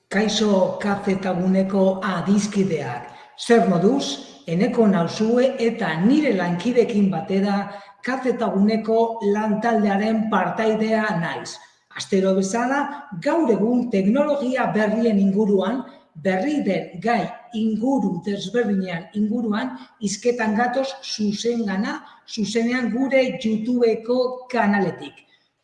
Kaixo kazetaguneko adizkideak, zer moduz, eneko nauzue eta nire lankidekin batera kazetaguneko lantaldearen partaidea naiz. Astero bezala, gaur egun teknologia berrien inguruan, berri den gai inguru desberdinean inguruan, hizketan gatoz zuzenean gure YouTubeko kanaletik.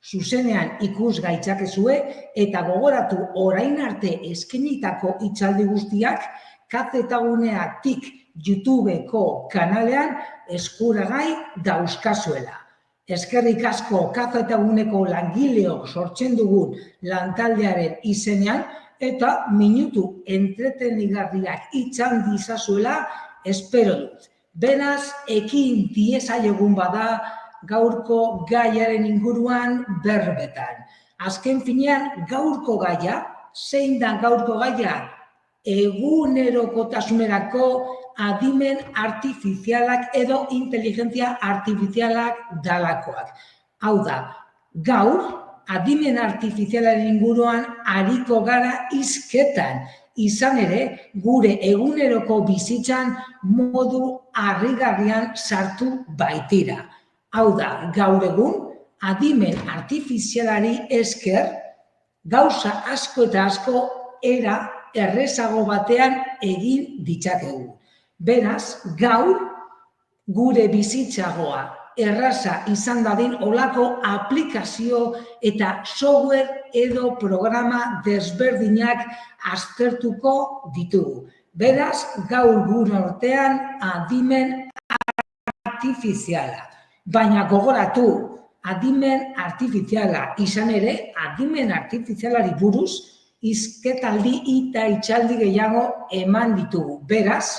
Zuzenean ikus gaitzakezue eta gogoratu orain arte eskainitako hitzaldi guztiak kazetaguneatik YouTubeko kanalean eskuragai dauzkazuela. Eskerrik asko kazetaguneko langileok sortzen dugun lantaldearen izenean eta minutu entretenigarriak izan dizazuela espero dut. Beraz, ekin diezaiogun bada gaurko gaiaren inguruan berbetan. Azken finean, gaurko gaia, zein da gaurko gaia? Egunerokotasunerako adimen artifizialak edo inteligentzia artifizialak dalakoak. Hau da, gaur, adimen artifizialaren inguruan ariko gara hizketan, izan ere, gure eguneroko bizitzan modu harrigarrian sartu baitira. Hau da, gaur egun, adimen artifizialari esker, gauza asko eta asko era errezago batean egin ditzakegu. Beraz, gaur, gure bizitzagoa erraza izan dadin olako aplikazio eta software edo programa desberdinak aztertuko ditugu. Beraz, gaur gure artean adimen artifiziala. Baina gogoratu, adimen artifiziala izan ere, adimen artifizialari buruz, hizketaldi eta hitzaldi gehiago eman ditugu. Beraz,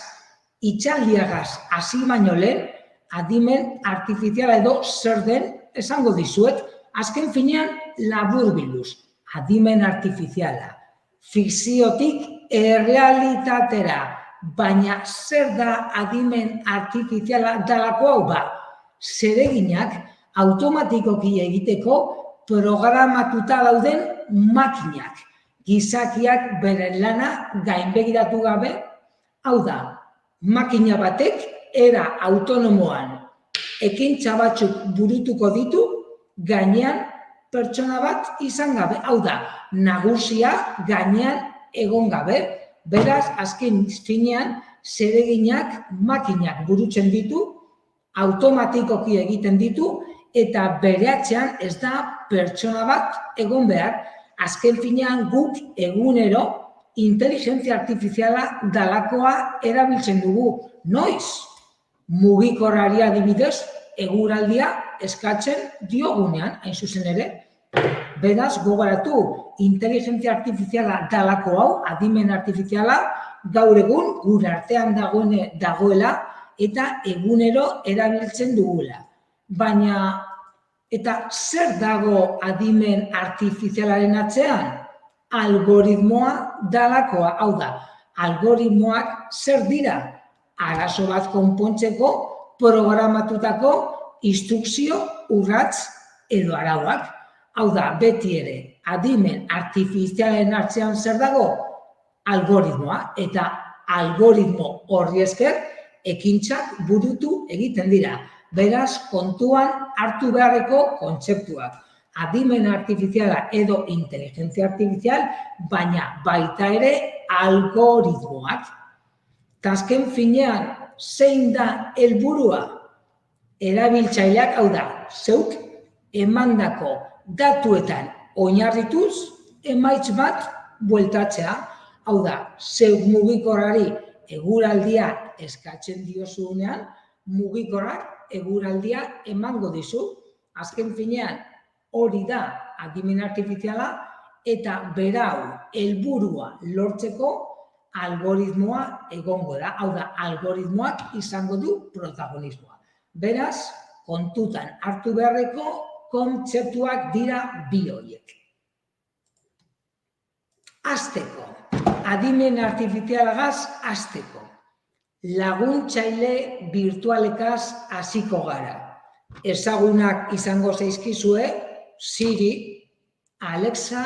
hitzaldiagaz hasi baino lehen, adimen artifiziala edo zer den esango dizuet, azken finean laburbilduz. Adimen artifiziala, fikziotik errealitatera, baina zer da adimen artifiziala dalako hau ba? Zereginak automatikoki egiteko programatuta dauden makinak. Gizakiak beren lana gainbegiratu gabe, hau da, makina batek era autonomoan ekintza batzuk burutuko ditu, gainean pertsona bat izan gabe. Hau da, nagusia gainean egon gabe, beraz, azken finean, zereginak makinak burutzen ditu, automatikoki egiten ditu, eta bere atzean ez da pertsona bat egon behar. Azken finean guk egunero inteligentzia artifiziala dalakoa erabiltzen dugu. Noiz? Mugikorrari adibidez, eguraldia eskatzen diogunean, hain zuzen ere. Beraz, gogoratu, inteligentzia artifiziala dalako hau, adimen artifiziala, gaur egun gure artean dagoela eta egunero erabiltzen dugula. Baina, eta zer dago adimen artifizialaren atzean? Algoritmoa dalakoa, hau da, algoritmoak zer dira? Arazo bat konpontzeko programatutako instrukzio, urrats edo arauak. Hau da, beti ere, adimen artifizialaren atzean zer dago? Algoritmoa, eta algoritmo horri esker ekintzak burutu egiten dira. Beraz, kontuan hartu beharreko kontzeptuak. Adimen artifiziala edo inteligentzia artifizial, baina baita ere algoritmoak. Azken finean, zein da helburua? Erabiltzaileak, hau da, zeuk emandako datuetan oinarrituz emaitz bat bueltatzea. Hau da, zeuk mugikorrari eguraldia eskatzen diozunean, mugikorrak eguraldia emango dizu. Azken finean, hori da adimen artifiziala eta berau helburua lortzeko algoritmoa egongo da. Hau da, algoritmoak izango du protagonismoa. Beraz, kontutan hartu beharreko kontzeptuak dira bi horiek. Hasteko, adimen artifizialagaz hasteko. Laguntzaile virtualekaz hasiko gara. Ezagunak izango zaizkizue, Siri, Alexa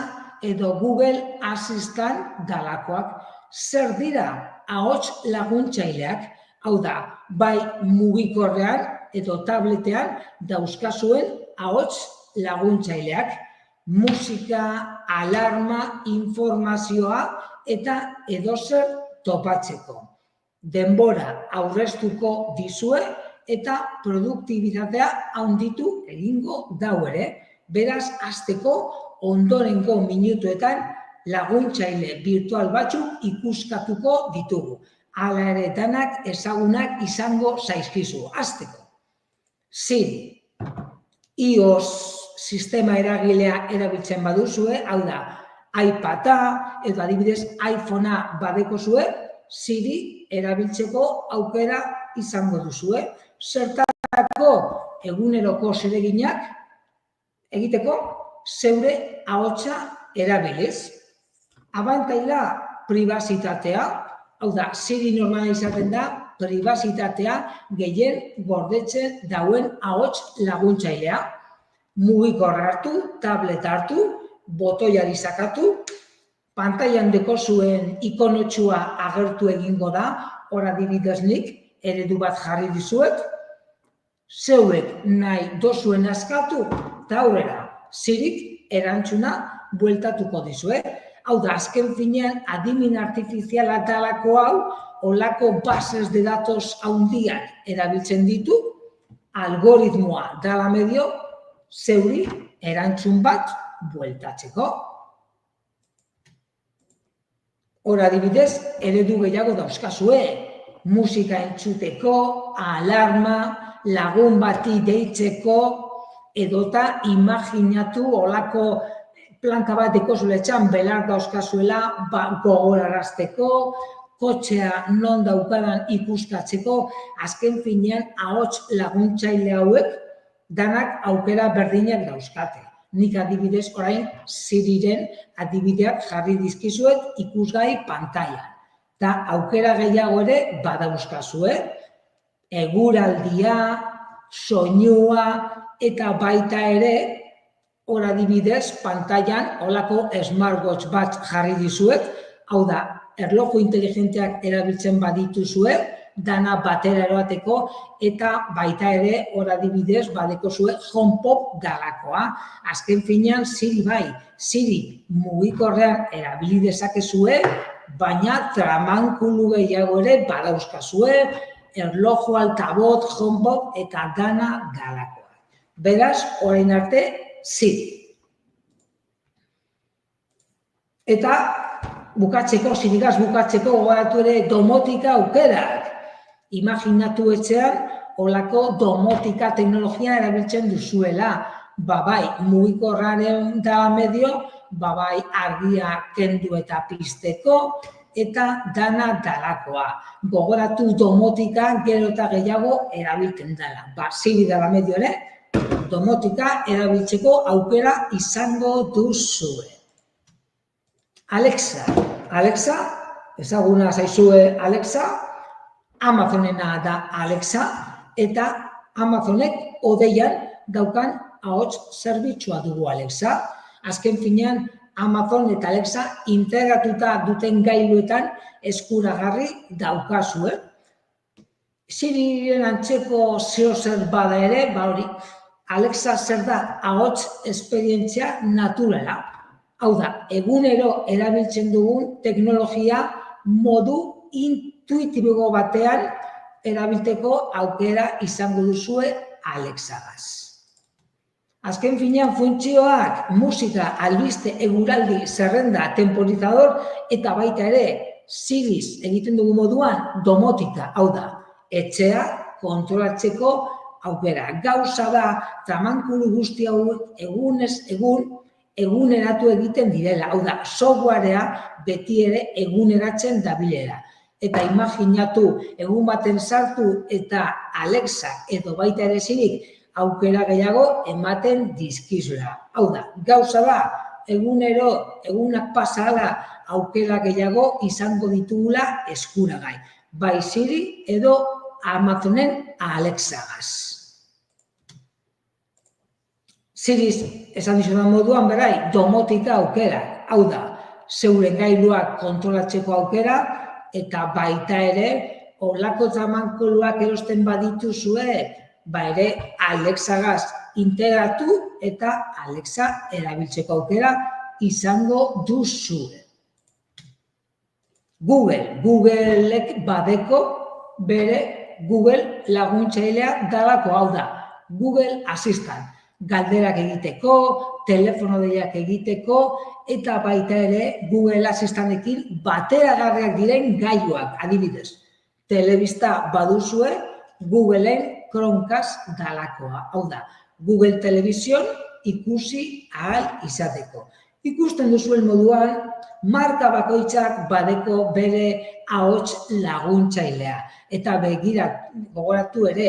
edo Google Assistant dalakoak. Zer dira ahots laguntzaileak? Hau da, bai mugikorrean edo tabletean dauzkazuen ahots laguntzaileak. Musika, alarma, informazioa eta edozer topatzeko. Denbora aurreztuko dizue eta produktibitatea handitu egingo dau ere. Beraz, hasteko ondorengo minutuetan laguntzaile virtual batzuk ikuskatuko ditugu. Hala ere danak ezagunak izango zaizkizu. Hasteko. Siri. iOS sistema eragilea erabiltzen baduzue, hau da, iPada edo adibidez iPhonea badekozue, Siri erabiltzeko aukera izango duzue. Zertarako eguneroko zereginak egiteko zeure ahotsa erabiliz. Abantaila pribazitatea, hau da, Siri normala izaten da pribazitatea gehien gordetzen dauen ahots laguntzailea. Mugikorra hartu, tablet hartu, botoiari sakatu, pantailan dekozuen ikonotxua agertu egingo da, hor adibidez nik eredu bat jarri dizuet, zeuek nahi dozuen askatu, eta aurrera, Sirik erantzuna bueltatuko dizue. Hau da, azken finean, adimen artifiziala dalako hau, olako bases de datos handiak erabiltzen ditu, algoritmoa dala medio, zeuri erantzun bat bueltatzeko. Hor adibidez, eredu gehiago dauzkazue, musika entzuteko, alarma, lagun bati deitzeko, edota imaginatu olako planta bat dekozuletxan belar dauzkazuela gogorarazteko, kotxea non daukadan ikuskatzeko, azken finean ahots laguntzaile hauek danak aukera berdinak dauzkate. Nik adibidez orain Siriren adibideak jarri dizkizuet ikusgai pantailan. Eta aukera gehiago ere badauzkazue, eguraldia, soinua eta baita ere hor adibidez pantailan olako smartwatch bat jarri dizuet, hau da, erloju inteligenteak erabiltzen badituzue, dana batera eroateko, eta baita ere hor adibidez badekozue HomePod dalakoa. Azken finean Siri bai, Siri mugikorrean erabili dezakezue, baina tramankulu gehiago ere badauzkazue, erloju altabot, HomePod eta dana dalakoa. Beraz, orain arte, Siri. Eta bukatzeko, Sirigaz bukatzeko gogoratu ere domotika aukerak. Imaginatu etxean olako domotika teknologia erabiltzen duzuela. Bai, mugikorraren da medio, bai argia kendu eta pizteko, eta dana dalakoa. Gogoratu domotika gero eta gehiago erabiltzen dela. Siri dala medio ere, domotika erabiltzeko aukera izango duzue. Alexa. Alexa, ezaguna zaizue Alexa, Amazonena da Alexa, eta Amazonek odeian daukan ahots zerbitzua dugu Alexa. Azken finean, Amazon eta Alexa integratuta duten gailuetan eskuragarri daukazue. Siriren antzeko zeo zer bada ere, hori, Alexa zer da ahots esperientzia naturala. Hau da, egunero erabiltzen dugun teknologia modu intuitibo batean erabilteko aukera izango duzue Alexagaz. Azken finean funtzioak musika, albiste, eguraldi, zerrenda, temporizador eta baita ere Siriz egiten dugu moduan domotika, hau da, etxea kontrolatzeko aukera. Gauza da, tramankulu guzti hauek egunez egun eguneratu egiten direla, hau da, softwarea beti ere eguneratzen dabilela. Eta imaginatu, egun baten sartu eta Alexa edo baita ere Sirik aukera gehiago ematen dizkizula. Hau da, gauza da, egunero, egunak pasala aukera gehiago izango ditugula eskuragai. Bai Siri edo Amazonen Alexagaz. Siriz, esan dizudan moduan, berai, domotika aukerak. hau da, zeuren gailuak kontrolatzeko aukera, eta baita ere, horlako tramankuluak erosten badituzue, ere Alexagaz integratu eta Alexa erabiltzeko aukera izango duzue. Googleek badeko bere Google laguntzailea dalako, hau da, Google Assistant. Galderak egiteko, telefono deiak egiteko, eta baita ere Google Assistantekin bateragarriak diren gailuak, adibidez. Telebista baduzue, Googleen Chromecast dalakoa, hau da, Google Television ikusi ahal izateko. Ikusten duzuen moduan, marka bakoitzak badeko bere ahots laguntzailea. Eta gogoratu ere,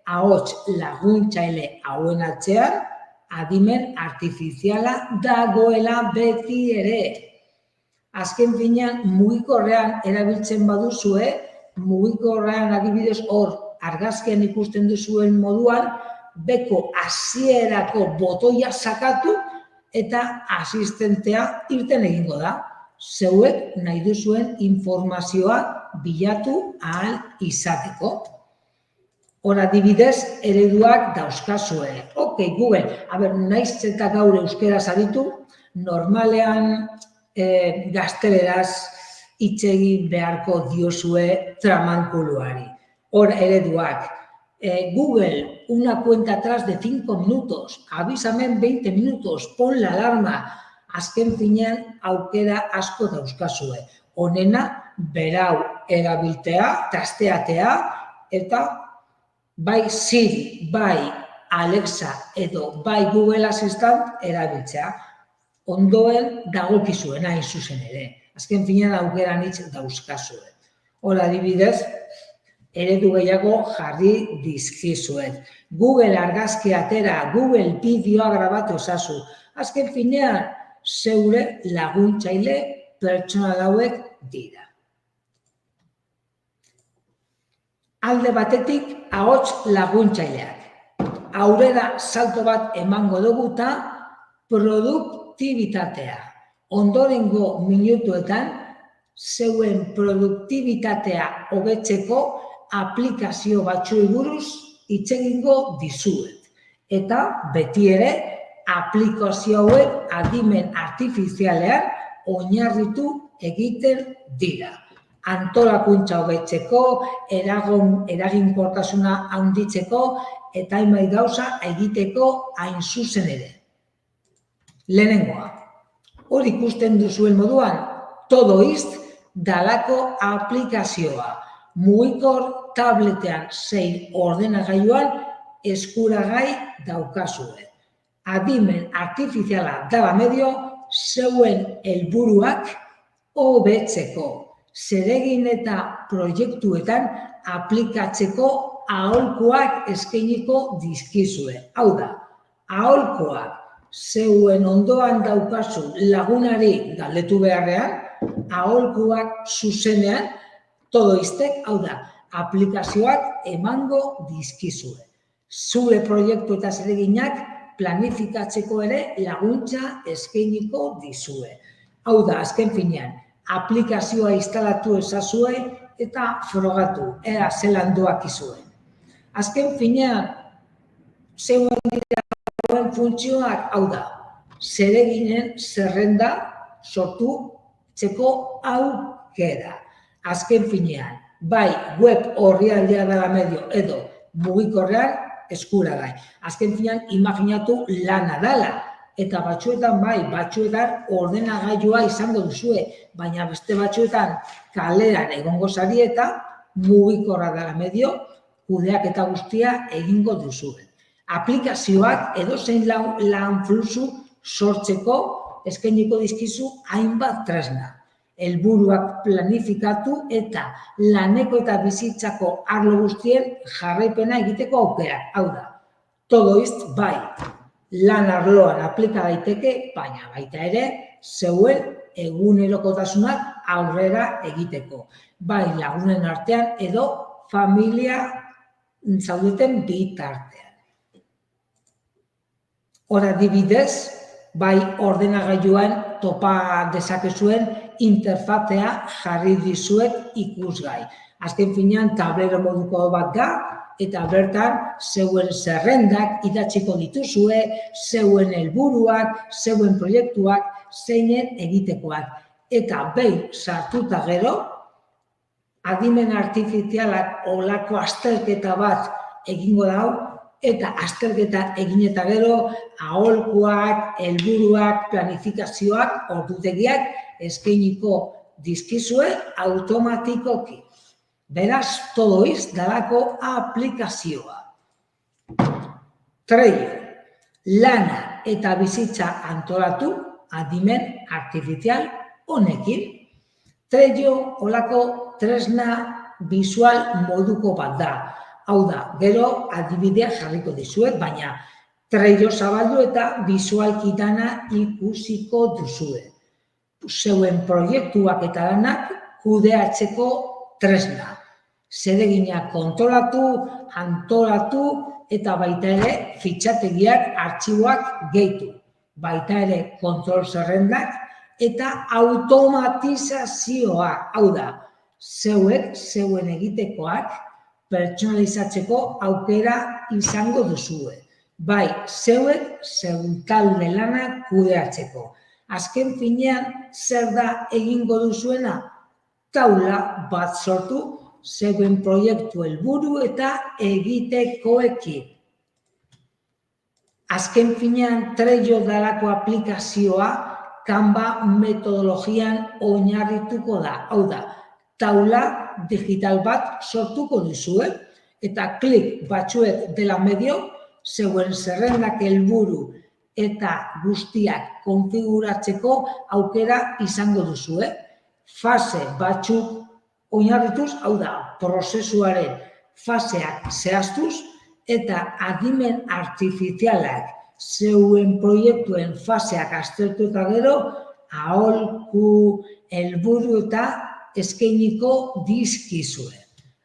ahots laguntzaile hauen atzean, adimen artifiziala dagoela beti ere. Azken finean, mugikorrean erabiltzen baduzue, mugikorrean adibidez hor argazkian ikusten duzuen moduan, beko hasierako botoia sakatu eta asistentea irten egingo da. Zeuek nahi duzuen informazioa bilatu ahal izateko. Hor adibidez, ereduak dauzkazue. Ok, Google, naiz eta gaur euskeraz aditu, normalean gazteleraz hitz egin beharko diozue tramankuluari. Hor ereduak, Google, una cuenta atrás de 5 minutos, avísame en 20 minutos, pon la alarma, azken finean aukera asko dauzkazue. Honena, berau erabiltea, trasteatea, eta bai Siri, bai Alexa edo bai Google Assistant erabiltzea. Ondoen dagokizuen hain zuzen ere. Azken finean aukera nitz dauzkazue. Hor adibidez, eredu gehiago jarri dizkizuet. Google argazki atera, Google bideoa grabatu ezazu. Azken finean, zeure laguntzaile pertsonal hauek dira. Alde batetik, ahots laguntzaileak. Aurrera salto bat emango dugu eta produktibitatea. Ondorengo minutuetan, zeuen produktibitatea hobetzeko aplikazio batzuei buruz hitz egingo dizuet. Eta beti ere, aplikazio hauek adimen artifizialean oinarritu egiten dira. Antolakuntza hobetzeko, eraginkortasuna handitzeko eta hainbat gauza egiteko hain zuzen ere. Lehenengoa, hor ikusten duzuen moduan, Todoist dalako aplikazioa. Mugikor tabletean zein ordenagailuan eskuragai daukazue. Adimen artifiziala dala medio zeuen helburuak hobetzeko. Zeregin eta proiektuetan aplikatzeko aholkuak eskainiko dizkizue. Hau da, aholkuak zeuen ondoan daukazu lagunari galdetu beharrean, aholkuak zuzenean, Todoistek, hau da, aplikazioak emango dizkizue. Zure proiektu eta zereginak planifikatzeko ere laguntza eskainiko dizue. Hau da, azken finean, aplikazioa instalatu ezazue eta frogatu, ea zelan doakizue. Azken finean, zeuen dira funtzioak, hau da, zereginen zerrenda sortu txeko aukera. Azken finean, bai web orrialdea dela medio edo mugikorrean eskuragai. Azken finean, imaginatu lana dela. Eta batzuetan bai, batzuetan ordenagailua izango duzue, baina beste batzuetan kaleran egongo zari eta mugikorra dela medio kudeak eta guztia egingo duzue. Aplikazioak edozein lan fluxu sortzeko eskainiko dizkizu hainbat tresna. Helburuak planifikatu eta laneko eta bizitzako arlo guztien jarraipena egiteko aukera. Hau da, Todoist bai, lan arloan aplika daiteke, baina baita ere, zeuen egunerokotasunak aurrera egiteko. Bai lagunen artean edo familia zaudeten bitartean. Hor adibidez, bai ordenagailuan topa dezakezuen interfazea jarri dizuet ikusgai. Azken finean tablero moduko bat da, eta bertan zeuen zerrendak idatziko dituzue, zeuen helburuak, zeuen proiektuak, zeinen egitekoak. Eta behin sartuta gero, adimen artifizialak olako azterketa bat egingo dau, eta azterketa egin eta gero, aholkuak, helburuak, planifikazioak, ordutegiak eskainiko dizkizue automatikoki. Beraz, todoiz dalako aplikazioa. Trello, lana eta bizitza antolatu adimen artifizial honekin. Trello olako tresna visual moduko bat da. Hau da, gero adibidea jarriko dizuet, baina Trello zabaldu eta visualki dana ikusiko duzue. Zeuen proiektuak eta lanak kudeatzeko tresna. Zereginak kontrolatu, antolatu eta baita ere fitxategiak, artxiboak gehitu. Baita ere kontrol zerrendak eta automatizazioa. Hau da, zeuen egitekoak pertsonalizatzeko aukera izango duzue. Bai, zeuen talde lana kudeatzeko. Azken finean, zer da egingo duzuena? Taula bat sortu, zeuen proiektu helburu eta egitekoekin. Azken finean, Trello dalako aplikazioa Canva metodologian oinarrituko da. Hau da, taula digital bat sortuko duzue eta klik batzuek dela medio, zeuen zerrendak helburu eta guztiak konfiguratzeko aukera izango duzue. Fase batzuk oinarrituz, hau da, prozesuaren faseak zehaztuz eta adimen artifizialak zeuen proiektuen faseak aztertu eta gero aholku, helburu eta eskainiko dizkizue.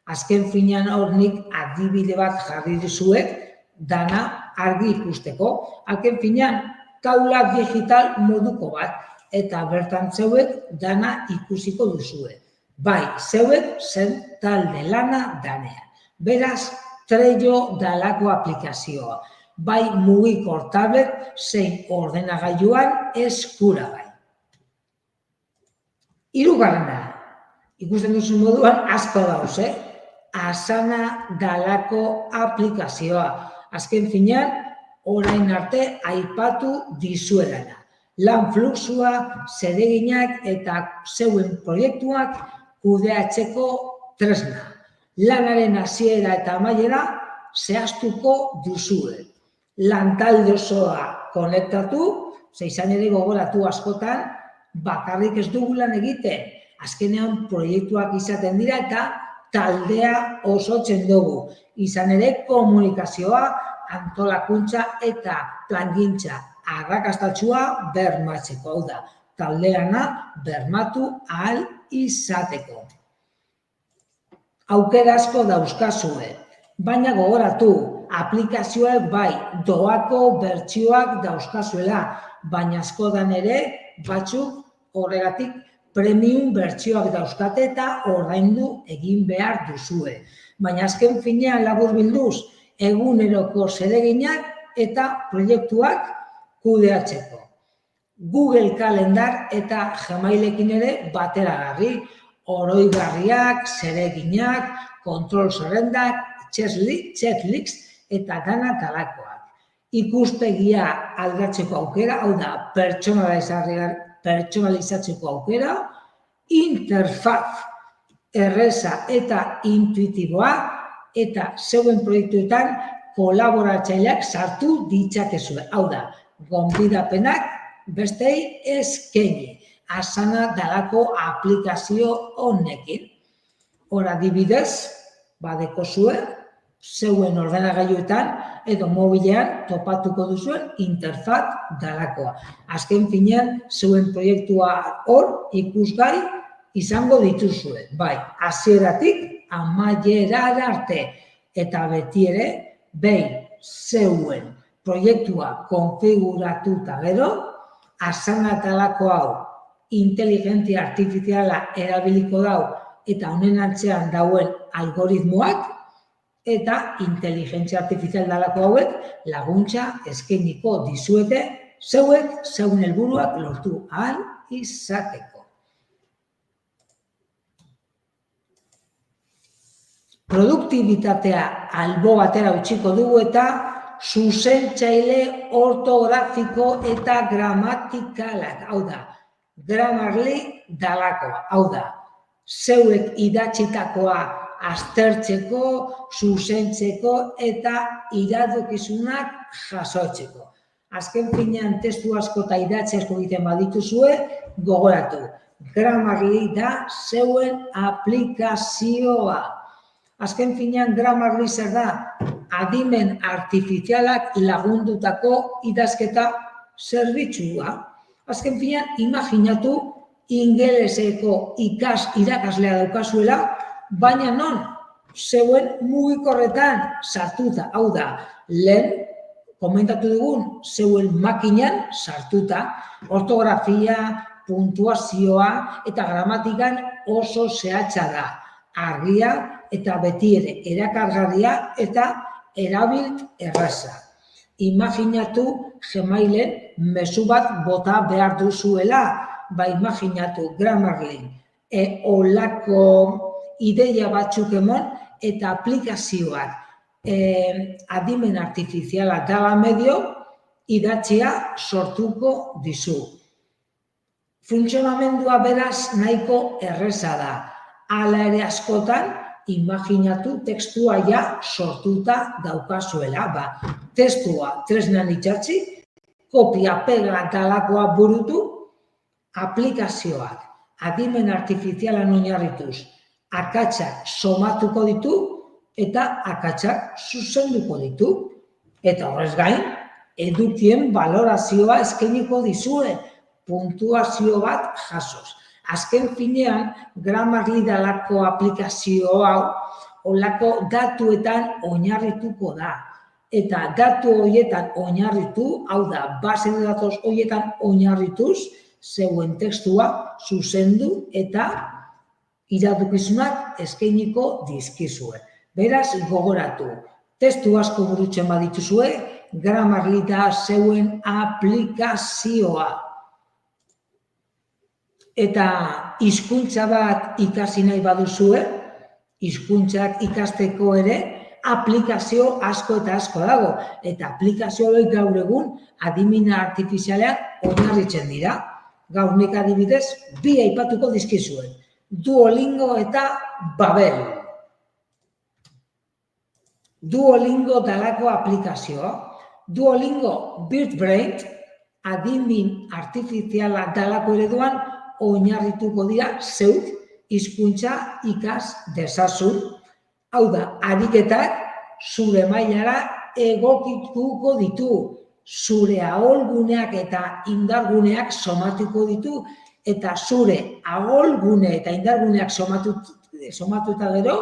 Azken finean hornik adibide bat jarri dizuet, dana argi ikusteko. Azken finean taula digital moduko bat, eta bertan zeuek dana ikusiko duzue. Bai, zeuek zen talde lana danean. Beraz, Trello dalako aplikazioa. Bai mugikor tablet zein ordenagailuan eskuragai. Hirugarrena, ikusten duzun moduan asko dauz, Asana dalako aplikazioa. Azken finean, orain arte aipatu dizuedana. Lan fluxua, zereginak eta zeuen proiektuak kudeatzeko tresna. Lanaren hasiera eta amaiera zehaztuko duzue. Lantalde osoa konektatu, izan ere gogoratu askotan, bakarrik ez dugu lan egiten. Azkenean proiektuak izaten dira eta taldea osotzen dugu. Izan ere komunikazioa, antolakuntza eta plangintza arrakastatsua bermatzeko. Hau da, taldeana bermatu ahal izateko. Aukera asko dauzkazue, baina gogoratu, aplikazioak bai doako bertsioak dauzkazuela, baina askotan ere batzuk horregatik premium bertsioak dauzkate eta ordaindu egin behar duzue. Baina azken finean laburbilduz eguneroko zereginak eta proiektuak kudeatzeko. Google Kalendar eta Gmailekin ere bateragarri, oroigarriak, zereginak, kontrol zerrendak, checklists eta dana talakoak. Ikuspegia aldatzeko aukera, hau da, pertsonalizatzeko aukera, interfaz erreza eta intuitiboa, eta zeuen proiektuetan kolaboratzaileak sartu ditzakezue. Hau da, gonbidapenak bestei eskaini. Asana dalako aplikazio honekin. Hor adibidez, badekozue, zeuen ordenagailuetan edo mobilean topatuko duzuen interfaz dalakoa. Azken finean, zeuen proiektua hor ikusgai izango dituzue. Bai, hasieratik amaierara arte. Eta beti ere, behin zeuen proiektua konfiguratuta gero, asanatalako hau, inteligentzia artifiziala erabiliko dau eta honen antzean dauen algoritmoak, eta inteligentzia artifizial dalako hauek laguntza eskainiko dizuete zeuek zeuen helburuak lortu ahal izateko. Produktibitatea albo batera utziko dugu eta zuzentzaile ortografiko eta gramatikalak, hau da, Grammarly dalakoa, hau da, zeuek idatzitakoa aztertzeko, zuzentzeko eta iradokizunak jasotzeko. Azken finean testu asko eta idatzi asko egiten badituzue, gogoratu. Grammarly da zeuen aplikazioa. Azken finean Grammarly zer da? Adimen artifizialak lagundutako idazketa zerbitzua. Azken finean, imaginatu ingeleseko irakaslea daukazuela, baina non, zeuen mugikorretan sartuta, hau da, lehen komentatu dugun, zeuen makinan sartuta, ortografia, puntuazioa eta gramatikan oso zehatza da, argia eta beti ere erakargarria eta erabilt erraza. Imaginatu Gmailen mezu bat bota behar duzuela, imaginatu Grammarly, olako ideia batzuk emon eta aplikazioak adimen artifiziala dala medio idatzia sortuko dizu. Funtzionamendua beraz nahiko erreza da. Hala ere askotan, imaginatu testua ja sortuta daukazuela. Testua tresnan itxatzi, kopia-pega dalakoa burutu, aplikazioak adimen artifizialan oinarrituz akatsak somatuko ditu eta akatsak zuzenduko ditu. Eta horrez gain, edukien balorazioa eskainiko dizue, puntuazio bat jasoz. Azken finean, Grammarly dalako aplikazio hau olako datuetan oinarrituko da. Eta datu horietan oinarritu, hau da, base de datos horietan oinarrituz, zeuen tekstua zuzendu eta iradokizunak eskainiko dizkizue. Beraz, gogoratu, testu asko burutzen badituzue, Grammarly da zeuen aplikazioa. Eta hizkuntza bat ikasi nahi baduzue, hizkuntzak ikasteko ere, aplikazio asko eta asko dago. Eta aplikazio hori gaur egun adimena artifizialean oinarritzen dira. Gaur nik adibidez, bi aipatuko dizkizuen. Duolingo eta Babel. Duolingo dalako aplikazioa. Duolingo BirdBrain adimen artifiziala dalako ereduan oinarrituko dira zeuk hizkuntza ikas dezazun. Hau da, ariketak zure mailara egokituko ditu, zure aholguneak eta indarguneak somatuko ditu, eta zure aholgune eta indarguneak somatuta gero,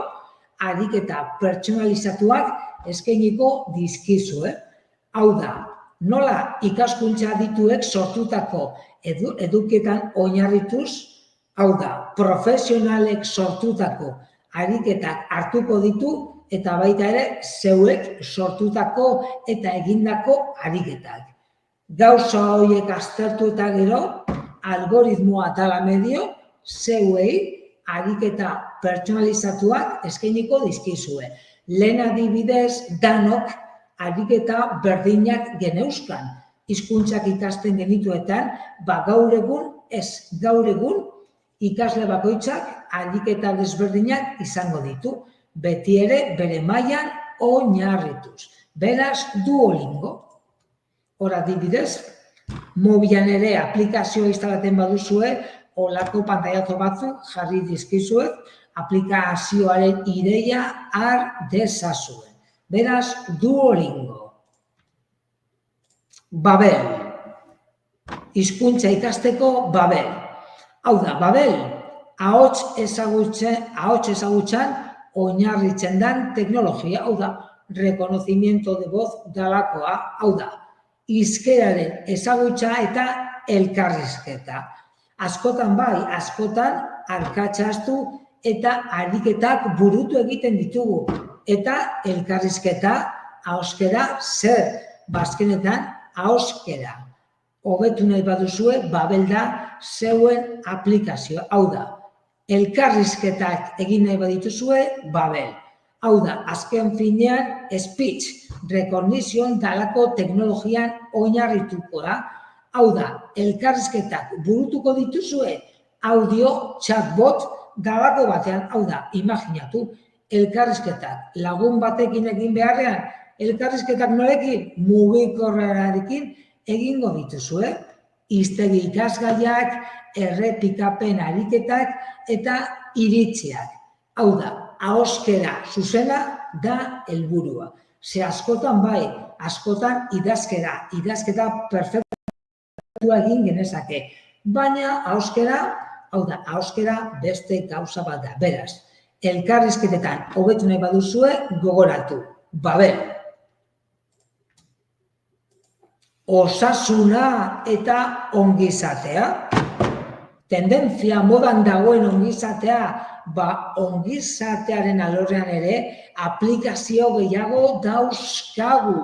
ariketa pertsonalizatuak eskainiko dizkizue. Hau da, nola ikaskuntza adituek sortutako edukietan oinarrituz, hau da, profesionalek sortutako ariketak hartuko ditu eta baita ere zeuek sortutako eta egindako ariketak. Gauza horiek aztertu eta gero, algoritmoa dala medio, zeuei ariketa pertsonalizatuak eskainiko dizkizue. Lehen adibidez, danok ariketa berdinak geneuzkan. Hizkuntzak ikasten genituetan, gaur egun, ikasle bakoitzak ariketa desberdinak izango ditu, beti ere bere mailan oinarrituz. Beraz, Duolingo. Hor adibidez, mobilan ere aplikazioa instalatzen baduzue, olako pantailazo batzuk jarri dizkizuet, aplikazioaren ideia har dezazuen. Beraz, Duolingo. Babel. Hizkuntza ikasteko Babel. Hau da, Babel, ahots ezagutzan oinarritzen den teknologia, hau da, reconocimiento de voz dalakoa, hau da, hizkeraren ezagutza eta elkarrizketa. Askotan bai, askotan arkatxaztu eta ariketak burutu egiten ditugu. Eta elkarrizketa, ahoskera, zer? Bazkenetan, ahoskera. Hobetu nahi baduzue, Babel da zeuen aplikazio. Hau da, elkarrizketak egin nahi badituzue, Babel. Hau da, azken finean, speech recognition dalako teknologian oinarrituko da. Hau da, elkarrizketak burutuko dituzue, audio chatbot dalako batean. Hau da, imaginatu, elkarrizketak lagun batekin egin beharrean, elkarrizketak norekin, mugikorrerarekin egingo dituzue, hiztegi ikasgaiak, errepikapen ariketak eta iritziak. Hau da, ahoskera zuzena da helburua. Ze askotan bai, askotan idazkera perfektua egin genezake. Baina ahoskera, hau da, ahoskera beste gauza bat da. Beraz, elkarrizketetan hobetu nahi baduzue, gogoratu, Babel. Osasuna eta ongizatea. Tendentzia modan dagoen ongizatea, ongizatearen alorrean ere aplikazio gehiago dauzkagu.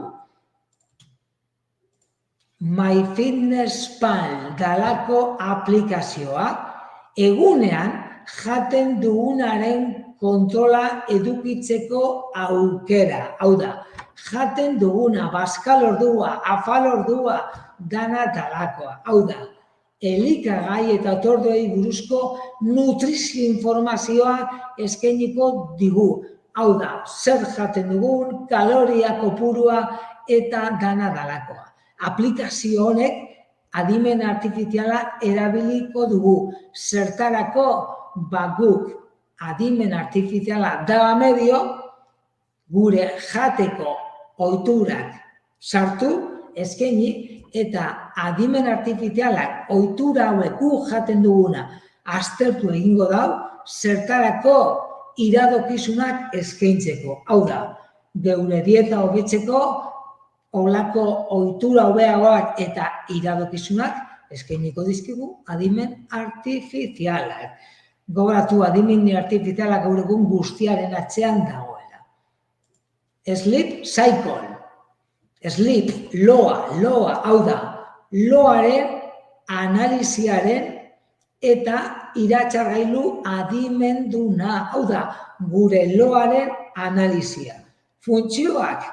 MyFitnessPal dalako aplikazioa egunean jaten dugunaren kontrola edukitzeko aukera. Hau da, jaten duguna, bazkal ordua, afal ordua, dana dalakoa. Hau da, elikagai eta otorduei buruzko nutrizio informazioa eskainiko digu. Hau da, zer jaten dugun, kaloria kopurua eta dana dalakoa. Aplikazio honek adimen artifiziala erabiliko dugu. Zertarako guk adimen artifiziala da medio, gure jateko ohiturak sartu, eskaini, eta adimen artifizialak ohitura hauek jaten duguna aztertu egingo dau, zertarako iradokizunak eskaintzeko. Hau da, geure dieta hobetzeko, olako ohitura hobeagoak eta iradokizunak eskainiko dizkigu adimen artifizialak. Gogoratu, adimen artifizialak gaur egun guztiaren atzean dagoela. Sleep cycle. Sleep, loa, hau da, loaren analiziaren eta iratzargailu adimenduna, hau da, gure loaren analizia. Funtzioak,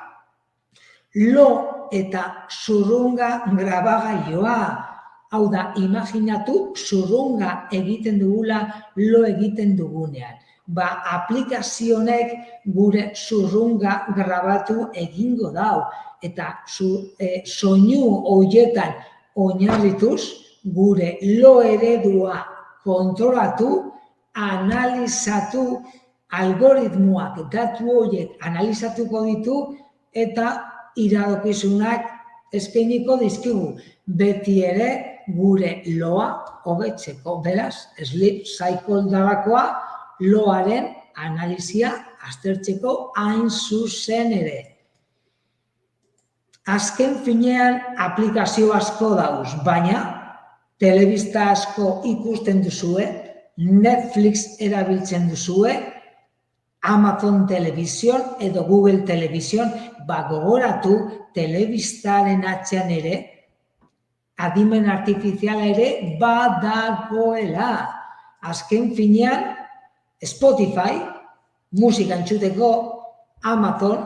lo eta zurrunga grabagailua, hau da, imaginatu zurrunga egiten dugula lo egiten dugunean. Aplikazionek gure zurrunga grabatu egingo dau. Eta soinu horietan oinarrituz gure lo eredua kontrolatu, analizatu, algoritmoak datu horiek analizatuko ditu eta iradokizunak eskainiko dizkigu. Beti ere gure loa hobetzeko. Beraz, sleep cycle dalakoa loaren analizia aztertzeko hain zuzen ere. Azken finean aplikazio asko dauz, baina telebista asko ikusten duzue, Netflix erabiltzen duzue, Amazon Television edo Google Television, gogoratu telebistaren atzean ere, adimen artifiziala ere badagoela. Azken finean Spotify, musika entzuteko, Amazon,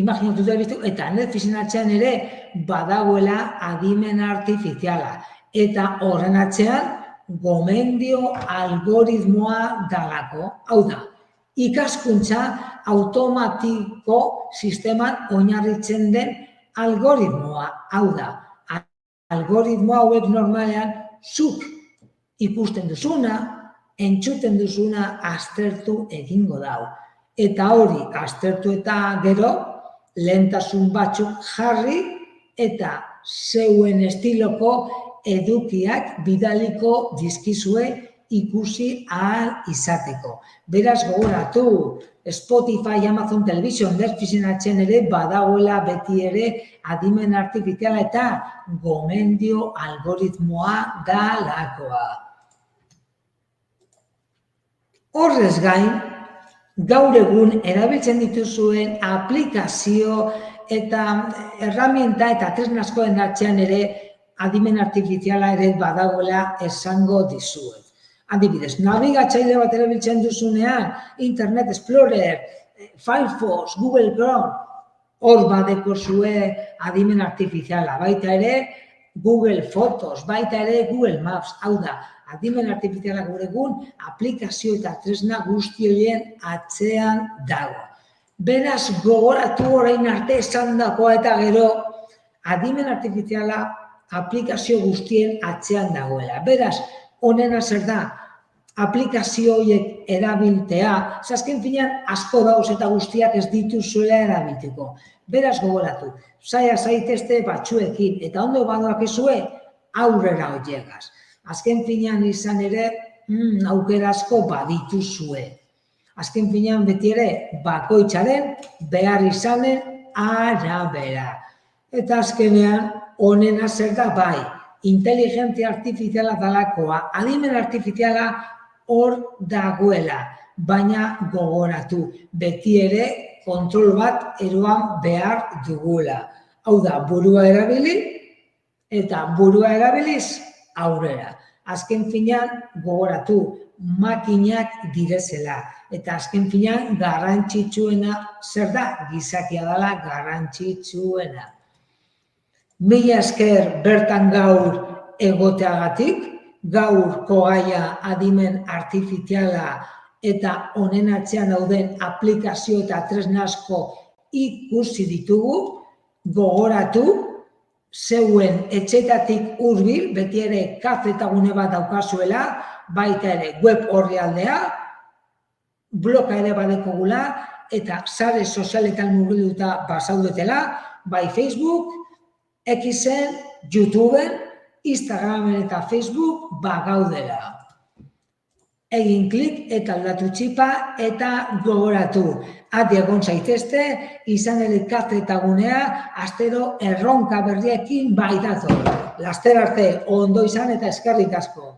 imaginatu telebiztu, eta Netflixen atzean ere badagoela adimen artifiziala. Eta horren atzean gomendio algoritmoa dalako. Hau da, ikaskuntza automatiko sisteman oinarritzen den algoritmoa. Hau da, algoritmo hauek normalean zuk ikusten duzuna, entzuten duzuna aztertu egingo dau. Eta hori aztertu eta gero, lehentasun batzuk jarri eta zeuen estiloko edukiak bidaliko dizkizue ikusi ahal izateko. Beraz, gogoratu, Spotify, Amazon Television, Netflixen atzean ere badagoela beti ere adimen artifiziala eta gomendio algoritmoa dalakoa. Horrez gain, gaur egun erabiltzen dituzuen aplikazio eta herramienta eta tresnaskoen atzean ere adimen artifiziala ere badagoela esango dizuet. Adibidez, nabigatzaile bat erabiltzen duzunean, Internet Explorer, Firefox, Google Chrome, hor badeko zue adimen artifiziala, baita ere Google Fotos, baita ere Google Maps, hau da, adimen artifiziala gaur egun aplikazio eta tresna guzti horien atzean dago. Beraz, gogoratu orain arte esandakoa eta gero adimen artifiziala aplikazio guztien atzean dagoela. Beraz, honena zer da, aplikazio horiek erabiltea, azken finean asko dauz eta guztiak ez dituzuela erabilteko. Beraz, gogoratu, zaila zaitezte batzuekin eta ondo badoakezue aurrera horiegaz. Azken finean izan ere aukera asko badituzue. Azken finean beti ere bakoitzaren behar izanen arabera. Eta azkenean honena zer da bai, inteligentzia artifiziala dalakoa, adimen artifiziala hor dagoela, baina gogoratu, beti ere kontrol bat eroan behar dugula. Hau da, burua erabili eta burua erabiliz aurrera. Azken finean gogoratu, makinak direzela. Eta azken finean garrantzitsuena zer da, gizakia dela garrantzitsuena. Mila esker bertan gaur egoteagatik, gaurko gaia adimen artifiziala eta honen atzean dauden aplikazio eta tresnasko ikusi ditugu, gogoratu, zeuen etxetatik hurbil, beti ere kafetagune bat daukazuela, baita ere web orrialdea, bloga ere badekogula, eta sare sozialetan murgilduta bazaudetela, bai Facebook, Xen, YouTubeen, Instagramen eta Facebook bagaudela. Egin klik eta aldatu txipa eta gogoratu. Adi egon zaitezte, izan ere kafetagunea, astero erronka berriekin baitator. Laster arte, ondo izan eta eskerrik asko.